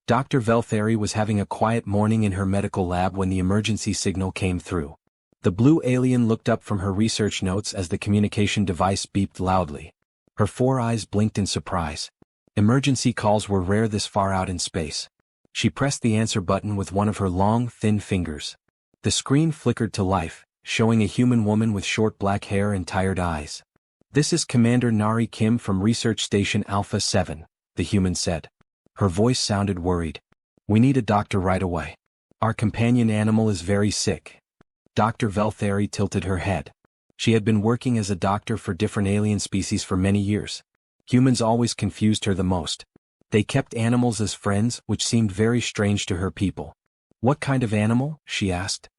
Dr. Veltheri was having a quiet morning in her medical lab when the emergency signal came through. The blue alien looked up from her research notes as the communication device beeped loudly. Her 4 eyes blinked in surprise. Emergency calls were rare this far out in space. She pressed the answer button with one of her long, thin fingers. The screen flickered to life, showing a human woman with short black hair and tired eyes. "This is Commander Nari Kim from Research Station Alpha 7, the human said. Her voice sounded worried. "We need a doctor right away. Our companion animal is very sick." Dr. Veltheri tilted her head. She had been working as a doctor for different alien species for many years. Humans always confused her the most. They kept animals as friends, which seemed very strange to her people. "What kind of animal?" she asked.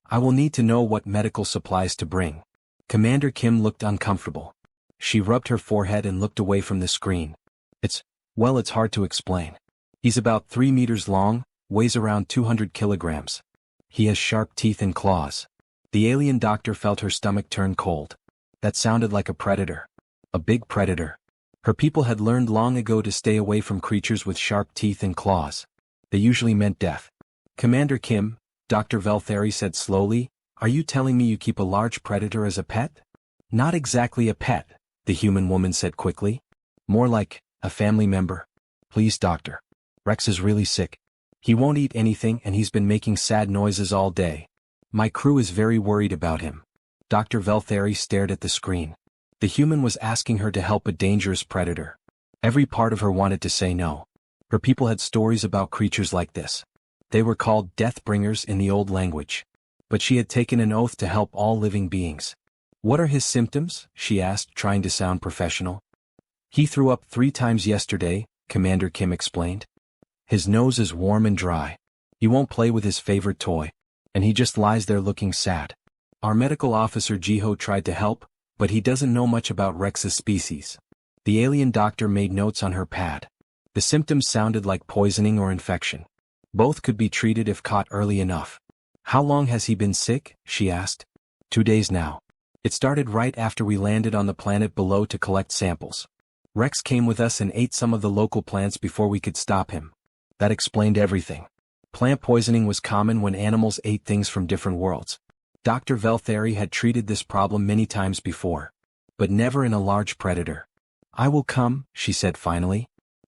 "I will need to know what medical supplies to bring." Commander Kim looked uncomfortable. She rubbed her forehead and looked away from the screen. It's hard to explain. He's about 3 meters long, weighs around 200 kilograms. He has sharp teeth and claws. The alien doctor felt her stomach turn cold. That sounded like a predator. A big predator. Her people had learned long ago to stay away from creatures with sharp teeth and claws. They usually meant death. "Commander Kim," Dr. Veltheri said slowly, "are you telling me you keep a large predator as a pet?" "Not exactly a pet," the human woman said quickly. "More like a family member. Please, doctor. Rex is really sick. He won't eat anything and he's been making sad noises all day. My crew is very worried about him." Dr. Veltheri stared at the screen. The human was asking her to help a dangerous predator. Every part of her wanted to say no. Her people had stories about creatures like this. They were called Deathbringers in the old language. But she had taken an oath to help all living beings. "What are his symptoms?" she asked, trying to sound professional. "He threw up 3 times yesterday," Commander Kim explained. "His nose is warm and dry. He won't play with his favorite toy. And he just lies there looking sad. Our medical officer Jiho tried to help, but he doesn't know much about Rex's species." The alien doctor made notes on her pad. The symptoms sounded like poisoning or infection. Both could be treated if caught early enough. "How long has he been sick?" she asked. 2 days now. It started right after we landed on the planet below to collect samples. Rex came with us and ate some of the local plants before we could stop him. That explained everything. Plant poisoning was common when animals ate things from different worlds. Dr. Veltheri had treated this problem many times before. But never in a large predator. "I will come," she said finally.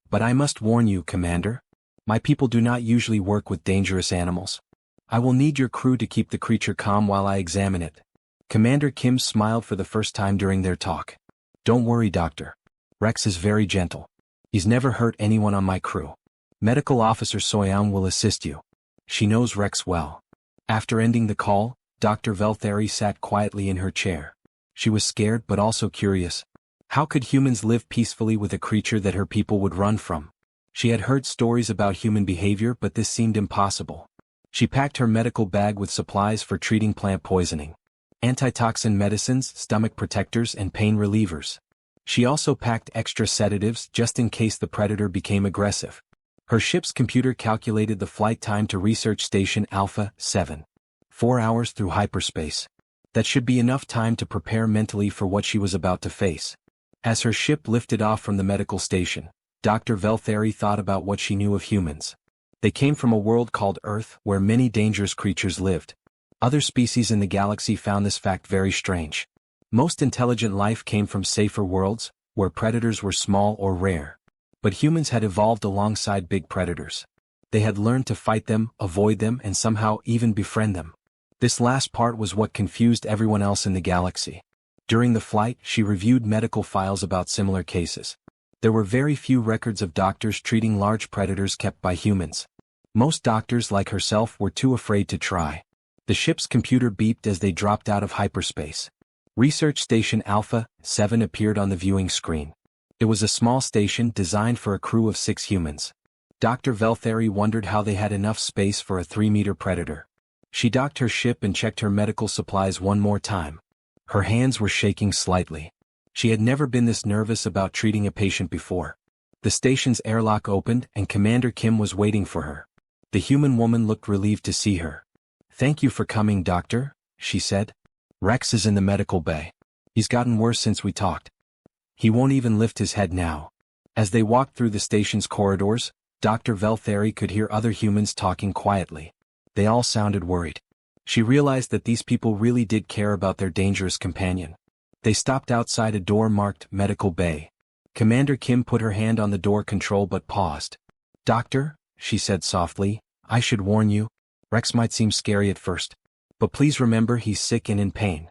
"But I must warn you, Commander. My people do not usually work with dangerous animals. I will need your crew to keep the creature calm while I examine it." Commander Kim smiled for the first time during their talk. "Don't worry, Doctor. Rex is very gentle. He's never hurt anyone on my crew. Medical Officer Soyeon will assist you. She knows Rex well." After ending the call, Dr. Veltheri sat quietly in her chair. She was scared but also curious. How could humans live peacefully with a creature that her people would run from? She had heard stories about human behavior, but this seemed impossible. She packed her medical bag with supplies for treating plant poisoning. Antitoxin medicines, stomach protectors, and pain relievers. She also packed extra sedatives just in case the predator became aggressive. Her ship's computer calculated the flight time to Research Station Alpha 7. 4 hours through hyperspace. That should be enough time to prepare mentally for what she was about to face. As her ship lifted off from the medical station, Dr. Veltheri thought about what she knew of humans. They came from a world called Earth where many dangerous creatures lived. Other species in the galaxy found this fact very strange. Most intelligent life came from safer worlds, where predators were small or rare. But humans had evolved alongside big predators. They had learned to fight them, avoid them, and somehow even befriend them. This last part was what confused everyone else in the galaxy. During the flight, she reviewed medical files about similar cases. There were very few records of doctors treating large predators kept by humans. Most doctors like herself were too afraid to try. The ship's computer beeped as they dropped out of hyperspace. Research Station Alpha 7 appeared on the viewing screen. It was a small station designed for a crew of 6 humans. Dr. Veltheri wondered how they had enough space for a 3-meter predator. She docked her ship and checked her medical supplies one more time. Her hands were shaking slightly. She had never been this nervous about treating a patient before. The station's airlock opened and Commander Kim was waiting for her. The human woman looked relieved to see her. "Thank you for coming, Doctor," she said. "Rex is in the medical bay. He's gotten worse since we talked. He won't even lift his head now." As they walked through the station's corridors, Dr. Veltheri could hear other humans talking quietly. They all sounded worried. She realized that these people really did care about their dangerous companion. They stopped outside a door marked Medical Bay. Commander Kim put her hand on the door control but paused. "Doctor," she said softly, "I should warn you. Rex might seem scary at first. But please remember he's sick and in pain.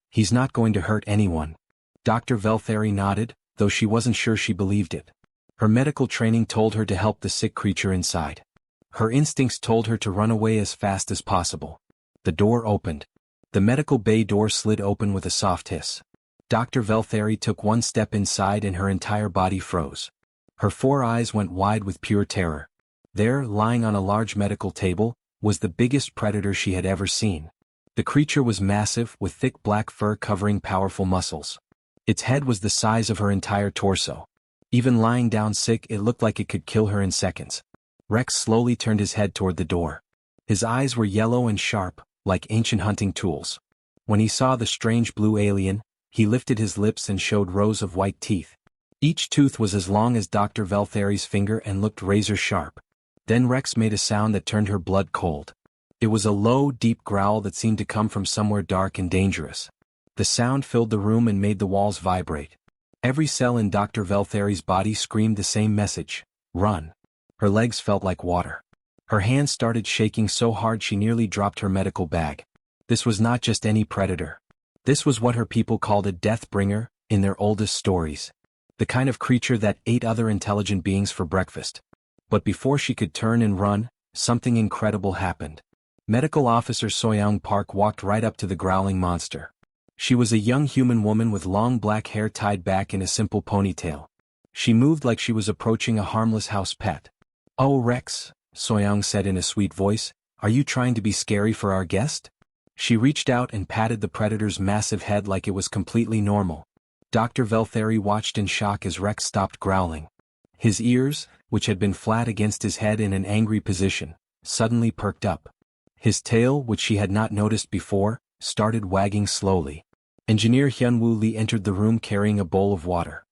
He's not going to hurt anyone." Dr. Veltheri nodded, though she wasn't sure she believed it. Her medical training told her to help the sick creature inside. Her instincts told her to run away as fast as possible. The door opened. The medical bay door slid open with a soft hiss. Dr. Veltheri took one step inside and her entire body froze. Her 4 eyes went wide with pure terror. There, lying on a large medical table, was the biggest predator she had ever seen. The creature was massive, with thick black fur covering powerful muscles. Its head was the size of her entire torso. Even lying down sick, it looked like it could kill her in seconds. Rex slowly turned his head toward the door. His eyes were yellow and sharp, like ancient hunting tools. When he saw the strange blue alien, he lifted his lips and showed rows of white teeth. Each tooth was as long as Dr. Veltheri's finger and looked razor sharp. Then Rex made a sound that turned her blood cold. It was a low, deep growl that seemed to come from somewhere dark and dangerous. The sound filled the room and made the walls vibrate. Every cell in Dr. Veltheri's body screamed the same message: run. Her legs felt like water. Her hands started shaking so hard she nearly dropped her medical bag. This was not just any predator. This was what her people called a death bringer in their oldest stories. The kind of creature that ate other intelligent beings for breakfast. But before she could turn and run, something incredible happened. Medical Officer Soyoung Park walked right up to the growling monster. She was a young human woman with long black hair tied back in a simple ponytail. She moved like she was approaching a harmless house pet. "Oh, Rex," Soyoung said in a sweet voice, "are you trying to be scary for our guest?" She reached out and patted the predator's massive head like it was completely normal. Dr. Veltheri watched in shock as Rex stopped growling. His ears, which had been flat against his head in an angry position, suddenly perked up. His tail, which she had not noticed before, started wagging slowly. Engineer Hyunwoo Lee entered the room carrying a bowl of water.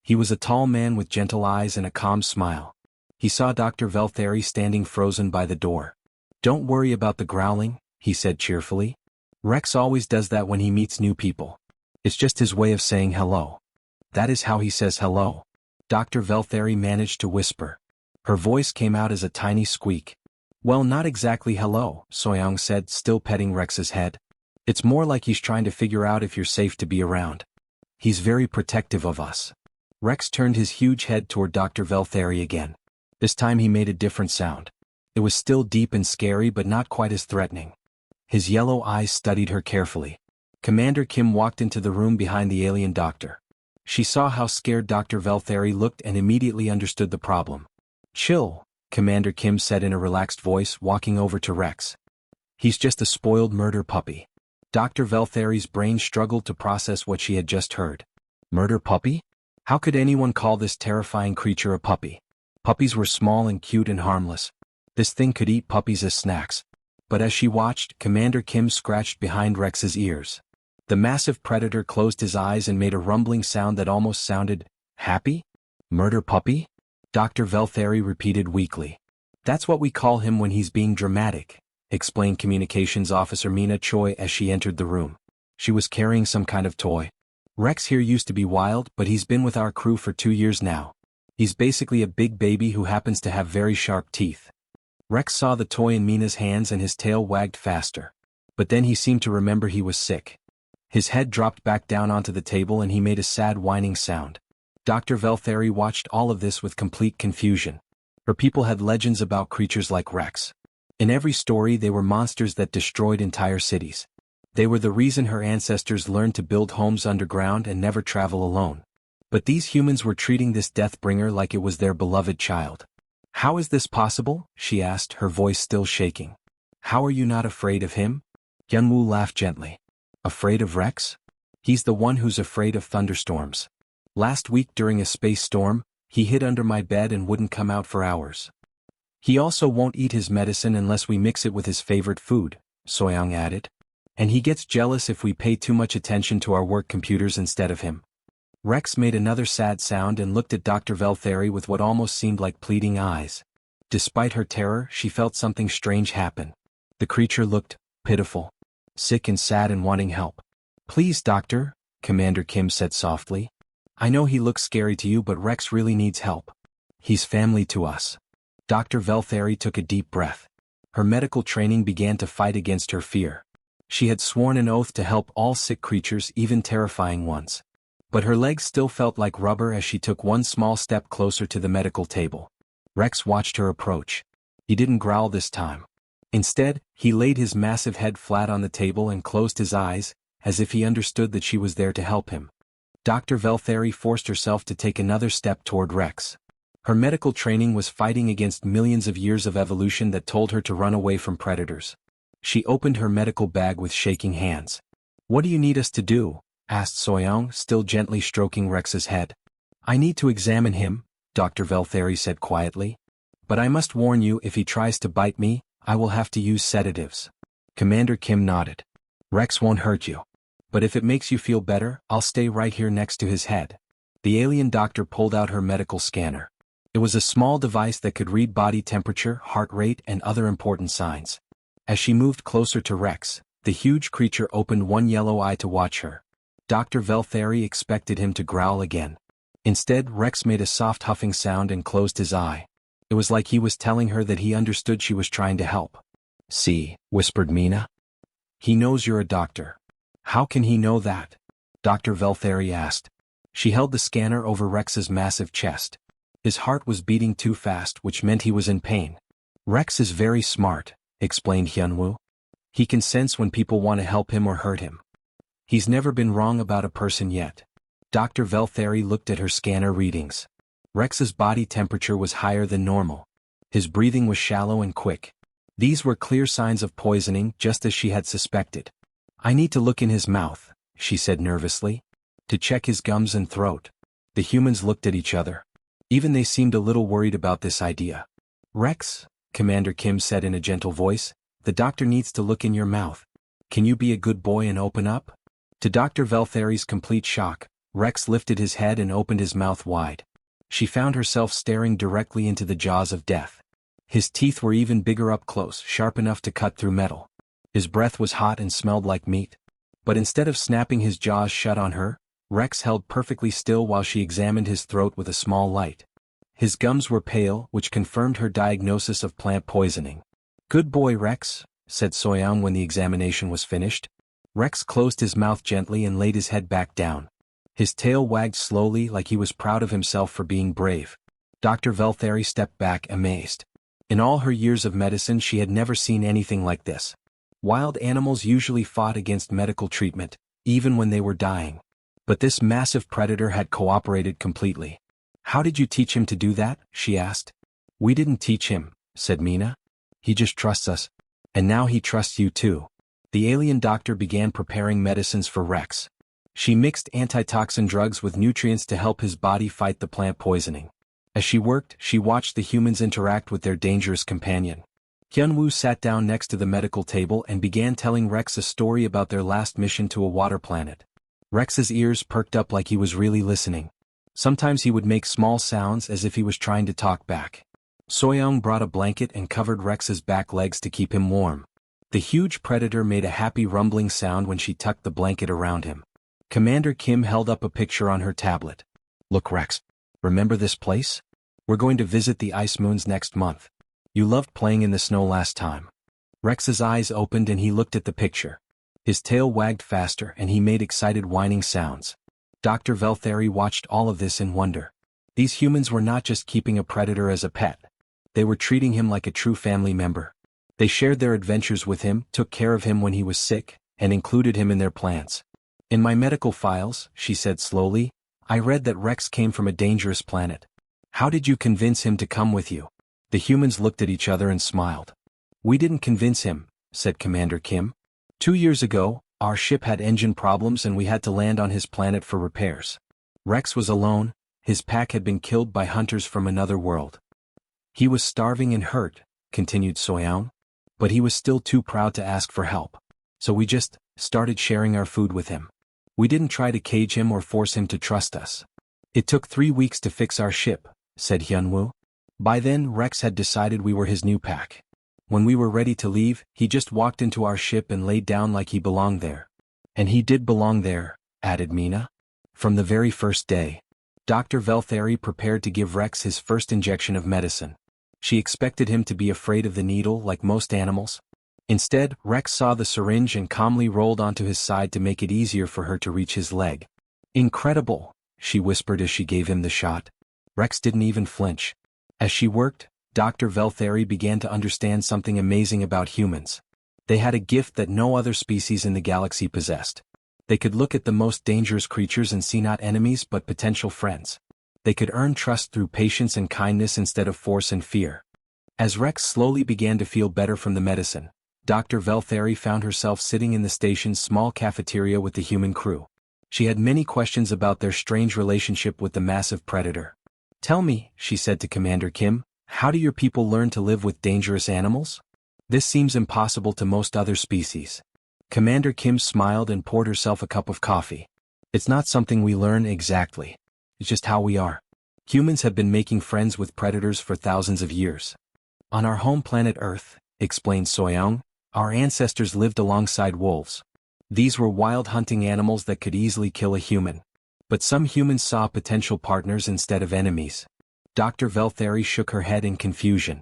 He was a tall man with gentle eyes and a calm smile. He saw Dr. Veltheri standing frozen by the door. "Don't worry about the growling," he said cheerfully. "Rex always does that when he meets new people. It's just his way of saying hello." "That is how he says hello," Dr. Veltheri managed to whisper. Her voice came out as a tiny squeak. "Well, not exactly hello," Soyoung said, still petting Rex's head. "It's more like he's trying to figure out if you're safe to be around. He's very protective of us." Rex turned his huge head toward Dr. Veltheri again. This time he made a different sound. It was still deep and scary but not quite as threatening. His yellow eyes studied her carefully. Commander Kim walked into the room behind the alien doctor. She saw how scared Dr. Veltheri looked and immediately understood the problem. "Chill," Commander Kim said in a relaxed voice, walking over to Rex. "He's just a spoiled murder puppy." Dr. Veltheri's brain struggled to process what she had just heard. Murder puppy? How could anyone call this terrifying creature a puppy? Puppies were small and cute and harmless. This thing could eat puppies as snacks. But as she watched, Commander Kim scratched behind Rex's ears. The massive predator closed his eyes and made a rumbling sound that almost sounded happy. "Murder puppy?" Dr. Veltheri repeated weakly. "That's what we call him when he's being dramatic," explained Communications Officer Mina Choi as she entered the room. She was carrying some kind of toy. "Rex here used to be wild, but he's been with our crew for 2 years now. He's basically a big baby who happens to have very sharp teeth." Rex saw the toy in Mina's hands and his tail wagged faster. But then he seemed to remember he was sick. His head dropped back down onto the table and he made a sad whining sound. Dr. Veltheri watched all of this with complete confusion. Her people had legends about creatures like Rex. In every story they were monsters that destroyed entire cities. They were the reason her ancestors learned to build homes underground and never travel alone. But these humans were treating this Deathbringer like it was their beloved child. "How is this possible?" she asked, her voice still shaking. "How are you not afraid of him?" Hyunwoo laughed gently. "Afraid of Rex? He's the one who's afraid of thunderstorms. Last week during a space storm, he hid under my bed and wouldn't come out for hours. He also won't eat his medicine unless we mix it with his favorite food," Soyoung added. "And he gets jealous if we pay too much attention to our work computers instead of him." Rex made another sad sound and looked at Dr. Veltheri with what almost seemed like pleading eyes. Despite her terror, she felt something strange happen. The creature looked pitiful, sick and sad and wanting help. "Please, doctor," Commander Kim said softly. "I know he looks scary to you, but Rex really needs help. He's family to us." Dr. Veltheri took a deep breath. Her medical training began to fight against her fear. She had sworn an oath to help all sick creatures, even terrifying ones. But her legs still felt like rubber as she took one small step closer to the medical table. Rex watched her approach. He didn't growl this time. Instead, he laid his massive head flat on the table and closed his eyes, as if he understood that she was there to help him. Dr. Veltheri forced herself to take another step toward Rex. Her medical training was fighting against millions of years of evolution that told her to run away from predators. She opened her medical bag with shaking hands. "What do you need us to do?" asked Soyoung, still gently stroking Rex's head. "I need to examine him," Dr. Veltheri said quietly. "But I must warn you, if he tries to bite me, I will have to use sedatives." Commander Kim nodded. "Rex won't hurt you. But if it makes you feel better, I'll stay right here next to his head." The alien doctor pulled out her medical scanner. It was a small device that could read body temperature, heart rate, and other important signs. As she moved closer to Rex, the huge creature opened one yellow eye to watch her. Dr. Veltheri expected him to growl again. Instead, Rex made a soft huffing sound and closed his eye. It was like he was telling her that he understood she was trying to help. "See," whispered Mina. "He knows you're a doctor." "How can he know that?" Dr. Veltheri asked. She held the scanner over Rex's massive chest. His heart was beating too fast, which meant he was in pain. "Rex is very smart," explained Hyunwoo. "He can sense when people want to help him or hurt him. He's never been wrong about a person yet." Dr. Veltheri looked at her scanner readings. Rex's body temperature was higher than normal. His breathing was shallow and quick. These were clear signs of poisoning, just as she had suspected. "I need to look in his mouth," she said nervously, "to check his gums and throat." The humans looked at each other. Even they seemed a little worried about this idea. "Rex," Commander Kim said in a gentle voice, "the doctor needs to look in your mouth. Can you be a good boy and open up?" To Dr. Veltheri's complete shock, Rex lifted his head and opened his mouth wide. She found herself staring directly into the jaws of death. His teeth were even bigger up close, sharp enough to cut through metal. His breath was hot and smelled like meat. But instead of snapping his jaws shut on her, Rex held perfectly still while she examined his throat with a small light. His gums were pale, which confirmed her diagnosis of plant poisoning. "Good boy, Rex," said Soyoung when the examination was finished. Rex closed his mouth gently and laid his head back down. His tail wagged slowly like he was proud of himself for being brave. Dr. Veltheri stepped back amazed. In all her years of medicine she had never seen anything like this. Wild animals usually fought against medical treatment, even when they were dying. But this massive predator had cooperated completely. "How did you teach him to do that?" she asked. "We didn't teach him," said Mina. "He just trusts us. And now he trusts you too." The alien doctor began preparing medicines for Rex. She mixed antitoxin drugs with nutrients to help his body fight the plant poisoning. As she worked, she watched the humans interact with their dangerous companion. Hyunwoo sat down next to the medical table and began telling Rex a story about their last mission to a water planet. Rex's ears perked up like he was really listening. Sometimes he would make small sounds as if he was trying to talk back. Soyoung brought a blanket and covered Rex's back legs to keep him warm. The huge predator made a happy rumbling sound when she tucked the blanket around him. Commander Kim held up a picture on her tablet. "Look, Rex. Remember this place? We're going to visit the ice moons next month. You loved playing in the snow last time." Rex's eyes opened and he looked at the picture. His tail wagged faster and he made excited whining sounds. Dr. Veltheri watched all of this in wonder. These humans were not just keeping a predator as a pet. They were treating him like a true family member. They shared their adventures with him, took care of him when he was sick, and included him in their plans. "In my medical files," she said slowly, "I read that Rex came from a dangerous planet. How did you convince him to come with you?" The humans looked at each other and smiled. "We didn't convince him," said Commander Kim. 2 years ago, our ship had engine problems and we had to land on his planet for repairs. Rex was alone, his pack had been killed by hunters from another world. He was starving and hurt," continued Soyoung, "but he was still too proud to ask for help. So we just started sharing our food with him. We didn't try to cage him or force him to trust us. It took 3 weeks to fix our ship," said Hyunwoo. By then, Rex had decided we were his new pack. When we were ready to leave, he just walked into our ship and laid down like he belonged there. And he did belong there, added Mina. From the very first day, Dr. Veltheri prepared to give Rex his first injection of medicine. She expected him to be afraid of the needle like most animals. Instead, Rex saw the syringe and calmly rolled onto his side to make it easier for her to reach his leg. Incredible, she whispered as she gave him the shot. Rex didn't even flinch. As she worked, Dr. Veltheri began to understand something amazing about humans. They had a gift that no other species in the galaxy possessed. They could look at the most dangerous creatures and see not enemies but potential friends. They could earn trust through patience and kindness instead of force and fear. As Rex slowly began to feel better from the medicine, Dr. Veltheri found herself sitting in the station's small cafeteria with the human crew. She had many questions about their strange relationship with the massive predator. "Tell me," she said to Commander Kim, "how do your people learn to live with dangerous animals? This seems impossible to most other species." Commander Kim smiled and poured herself a cup of coffee. "It's not something we learn exactly. It's just how we are. Humans have been making friends with predators for thousands of years. On our home planet Earth," explained Soyoung, "our ancestors lived alongside wolves. These were wild hunting animals that could easily kill a human. But some humans saw potential partners instead of enemies." Dr. Veltheri shook her head in confusion.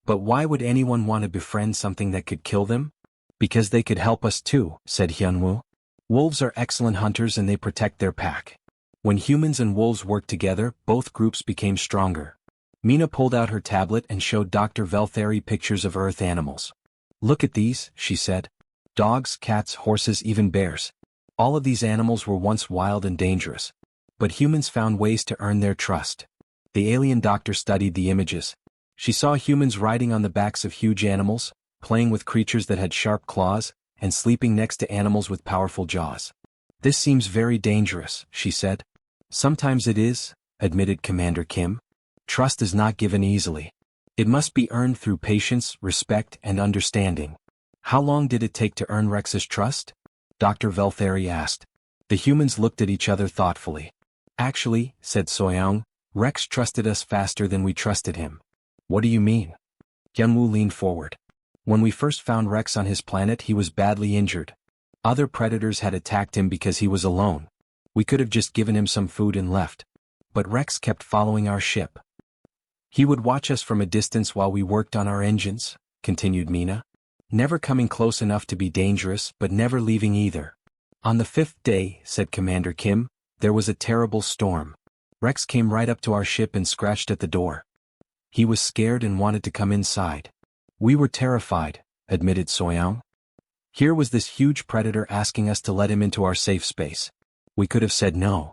"But why would anyone want to befriend something that could kill them?" "Because they could help us too," said Hyunwoo. "Wolves are excellent hunters and they protect their pack. When humans and wolves worked together, both groups became stronger." Mina pulled out her tablet and showed Dr. Veltheri pictures of Earth animals. "Look at these," she said. "Dogs, cats, horses, even bears. All of these animals were once wild and dangerous. But humans found ways to earn their trust." The alien doctor studied the images. She saw humans riding on the backs of huge animals, playing with creatures that had sharp claws, and sleeping next to animals with powerful jaws. "This seems very dangerous," she said. "Sometimes it is," admitted Commander Kim. "Trust is not given easily. It must be earned through patience, respect, and understanding." "How long did it take to earn Rex's trust?" Dr. Veltheri asked. The humans looked at each other thoughtfully. "Actually," said Soyoung, "Rex trusted us faster than we trusted him." "What do you mean?" Hyunwoo leaned forward. "When we first found Rex on his planet, he was badly injured. Other predators had attacked him because he was alone. We could have just given him some food and left. But Rex kept following our ship. He would watch us from a distance while we worked on our engines," continued Mina. "Never coming close enough to be dangerous, but never leaving either. On the 5th day," said Commander Kim, "there was a terrible storm. Rex came right up to our ship and scratched at the door. He was scared and wanted to come inside. We were terrified," admitted Soyoung. "Here was this huge predator asking us to let him into our safe space. We could have said no."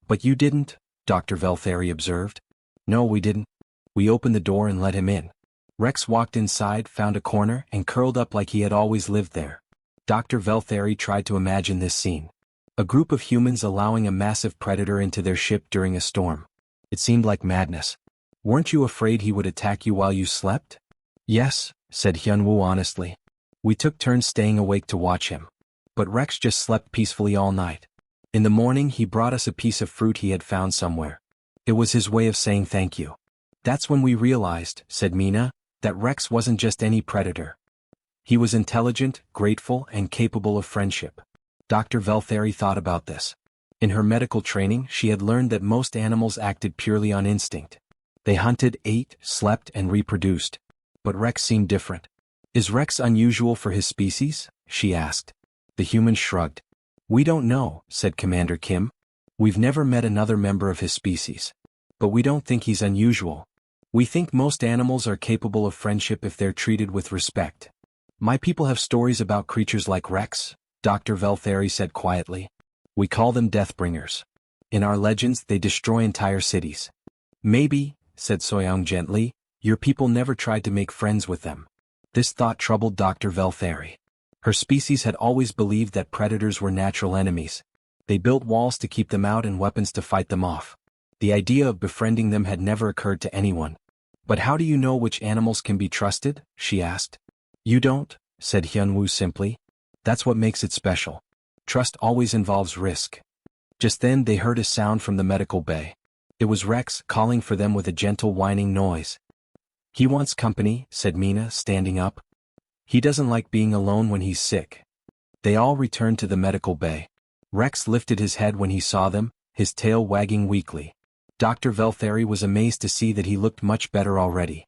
"But you didn't," Dr. Veltheri observed. "No, we didn't. We opened the door and let him in. Rex walked inside, found a corner, and curled up like he had always lived there." Dr. Veltheri tried to imagine this scene. A group of humans allowing a massive predator into their ship during a storm. It seemed like madness. "Weren't you afraid he would attack you while you slept?" "Yes," said Hyunwoo honestly. "We took turns staying awake to watch him. But Rex just slept peacefully all night. In the morning he brought us a piece of fruit he had found somewhere. It was his way of saying thank you. That's when we realized," said Mina, "that Rex wasn't just any predator. He was intelligent, grateful, and capable of friendship." Dr. Veltheri thought about this. In her medical training, she had learned that most animals acted purely on instinct. They hunted, ate, slept, and reproduced. But Rex seemed different. "Is Rex unusual for his species?" she asked. The humans shrugged. "We don't know," said Commander Kim. "We've never met another member of his species. But we don't think he's unusual. We think most animals are capable of friendship if they're treated with respect." "My people have stories about creatures like Rex," Dr. Veltheri said quietly. "We call them Deathbringers. In our legends, they destroy entire cities." "Maybe," said Soyoung gently, "your people never tried to make friends with them." This thought troubled Dr. Veltheri. Her species had always believed that predators were natural enemies. They built walls to keep them out and weapons to fight them off. The idea of befriending them had never occurred to anyone. "But how do you know which animals can be trusted?" she asked. "You don't," said Hyunwoo simply. "That's what makes it special. Trust always involves risk." Just then they heard a sound from the medical bay. It was Rex calling for them with a gentle whining noise. He wants company, said Mina, standing up. He doesn't like being alone when he's sick. They all returned to the medical bay. Rex lifted his head when he saw them, his tail wagging weakly. Dr. Veltheri was amazed to see that he looked much better already.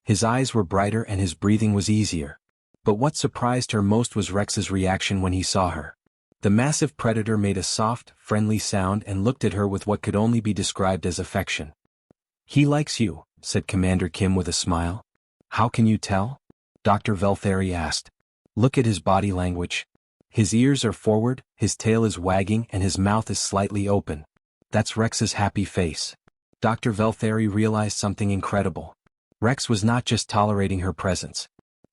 His eyes were brighter and his breathing was easier. But what surprised her most was Rex's reaction when he saw her. The massive predator made a soft, friendly sound and looked at her with what could only be described as affection. He likes you, said Commander Kim with a smile. How can you tell? Dr. Veltheri asked. Look at his body language. His ears are forward, his tail is wagging and his mouth is slightly open. That's Rex's happy face. Dr. Veltheri realized something incredible. Rex was not just tolerating her presence.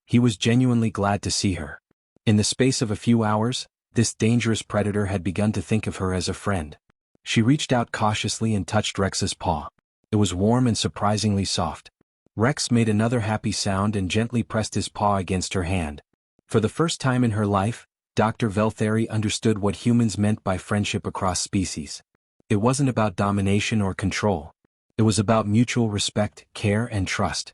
He was genuinely glad to see her. In the space of a few hours, this dangerous predator had begun to think of her as a friend. She reached out cautiously and touched Rex's paw. It was warm and surprisingly soft. Rex made another happy sound and gently pressed his paw against her hand. For the first time in her life, Dr. Veltheri understood what humans meant by friendship across species. It wasn't about domination or control. It was about mutual respect, care, and trust.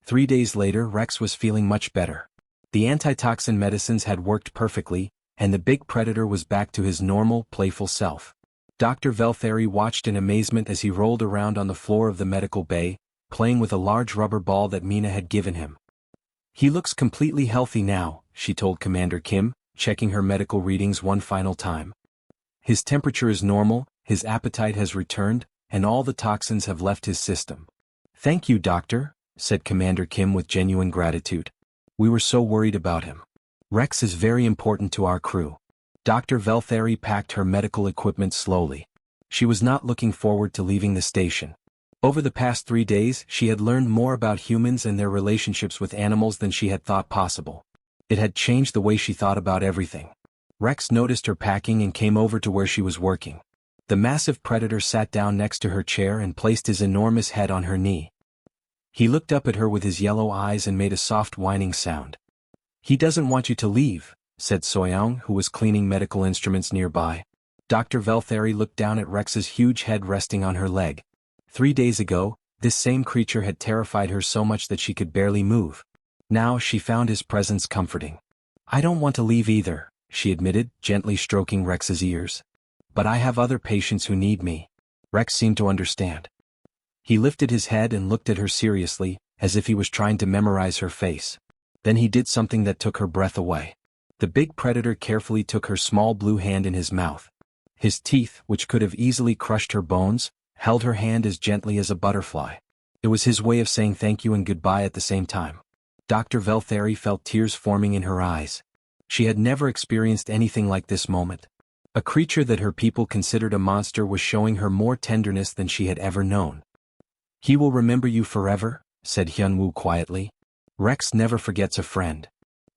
3 days later, Rex was feeling much better. The antitoxin medicines had worked perfectly, and the big predator was back to his normal, playful self. Dr. Veltheri watched in amazement as he rolled around on the floor of the medical bay, playing with a large rubber ball that Mina had given him. He looks completely healthy now, she told Commander Kim, checking her medical readings one final time. His temperature is normal, his appetite has returned, and all the toxins have left his system. Thank you, Doctor, said Commander Kim with genuine gratitude. We were so worried about him. Rex is very important to our crew. Dr. Veltheri packed her medical equipment slowly. She was not looking forward to leaving the station. Over the past 3 days, she had learned more about humans and their relationships with animals than she had thought possible. It had changed the way she thought about everything. Rex noticed her packing and came over to where she was working. The massive predator sat down next to her chair and placed his enormous head on her knee. He looked up at her with his yellow eyes and made a soft whining sound. He doesn't want you to leave, said Soyoung, who was cleaning medical instruments nearby. Dr. Veltheri looked down at Rex's huge head resting on her leg. 3 days ago, this same creature had terrified her so much that she could barely move. Now she found his presence comforting. I don't want to leave either, she admitted, gently stroking Rex's ears. But I have other patients who need me. Rex seemed to understand. He lifted his head and looked at her seriously, as if he was trying to memorize her face. Then he did something that took her breath away. The big predator carefully took her small blue hand in his mouth. His teeth, which could have easily crushed her bones, held her hand as gently as a butterfly. It was his way of saying thank you and goodbye at the same time. Dr. Veltheri felt tears forming in her eyes. She had never experienced anything like this moment. A creature that her people considered a monster was showing her more tenderness than she had ever known. He will remember you forever, said Hyunwoo quietly. Rex never forgets a friend.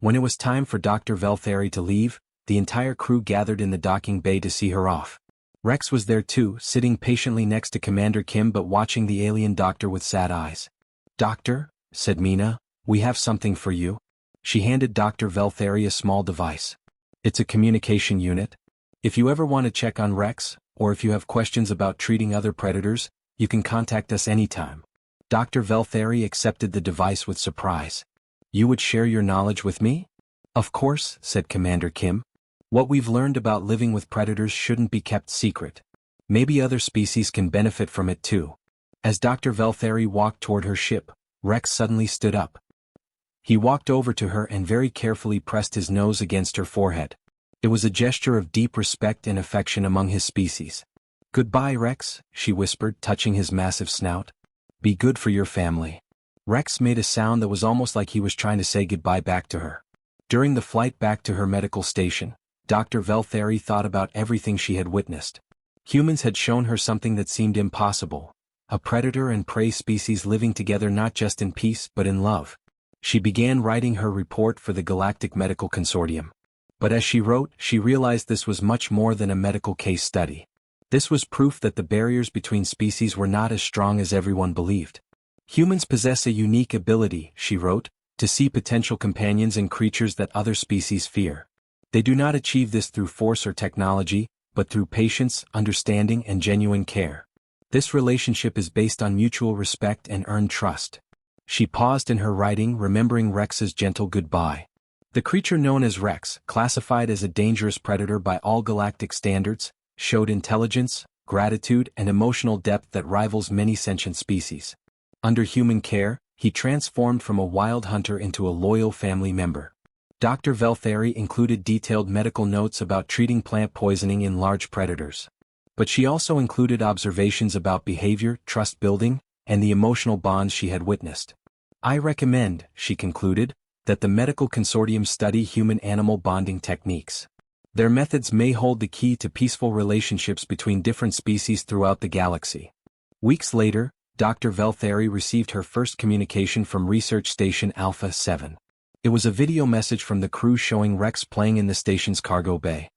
When it was time for Dr. Veltheri to leave, the entire crew gathered in the docking bay to see her off. Rex was there too, sitting patiently next to Commander Kim but watching the alien doctor with sad eyes. Doctor, said Mina, we have something for you. She handed Dr. Veltheri a small device. It's a communication unit. If you ever want to check on Rex, or if you have questions about treating other predators, you can contact us anytime. Dr. Veltheri accepted the device with surprise. You would share your knowledge with me? Of course, said Commander Kim. What we've learned about living with predators shouldn't be kept secret. Maybe other species can benefit from it too. As Dr. Veltheri walked toward her ship, Rex suddenly stood up. He walked over to her and very carefully pressed his nose against her forehead. It was a gesture of deep respect and affection among his species. Goodbye, Rex, she whispered, touching his massive snout. Be good for your family. Rex made a sound that was almost like he was trying to say goodbye back to her. During the flight back to her medical station, Dr. Veltheri thought about everything she had witnessed. Humans had shown her something that seemed impossible. A predator and prey species living together not just in peace but in love. She began writing her report for the Galactic Medical Consortium. But as she wrote, she realized this was much more than a medical case study. This was proof that the barriers between species were not as strong as everyone believed. Humans possess a unique ability, she wrote, to see potential companions in creatures that other species fear. They do not achieve this through force or technology, but through patience, understanding, and genuine care. This relationship is based on mutual respect and earned trust. She paused in her writing, remembering Rex's gentle goodbye. The creature known as Rex, classified as a dangerous predator by all galactic standards, showed intelligence, gratitude, and emotional depth that rivals many sentient species. Under human care, he transformed from a wild hunter into a loyal family member. Dr. Veltheri included detailed medical notes about treating plant poisoning in large predators. But she also included observations about behavior, trust building, and the emotional bonds she had witnessed. I recommend, she concluded, that the medical consortium study human-animal bonding techniques. Their methods may hold the key to peaceful relationships between different species throughout the galaxy. Weeks later, Dr. Veltheri received her first communication from Research Station Alpha 7. It was a video message from the crew showing Rex playing in the station's cargo bay.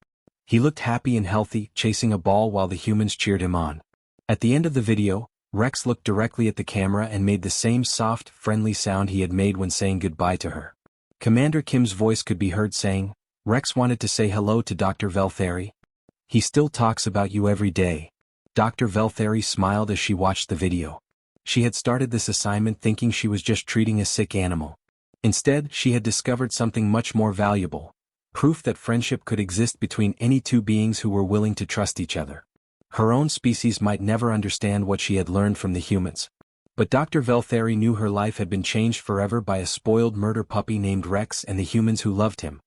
He looked happy and healthy, chasing a ball while the humans cheered him on. At the end of the video, Rex looked directly at the camera and made the same soft, friendly sound he had made when saying goodbye to her. Commander Kim's voice could be heard saying, "Rex wanted to say hello to Dr. Veltheri. He still talks about you every day." Dr. Veltheri smiled as she watched the video. She had started this assignment thinking she was just treating a sick animal. Instead, she had discovered something much more valuable: proof that friendship could exist between any two beings who were willing to trust each other. Her own species might never understand what she had learned from the humans. But Dr. Veltheri knew her life had been changed forever by a spoiled murder puppy named Rex and the humans who loved him.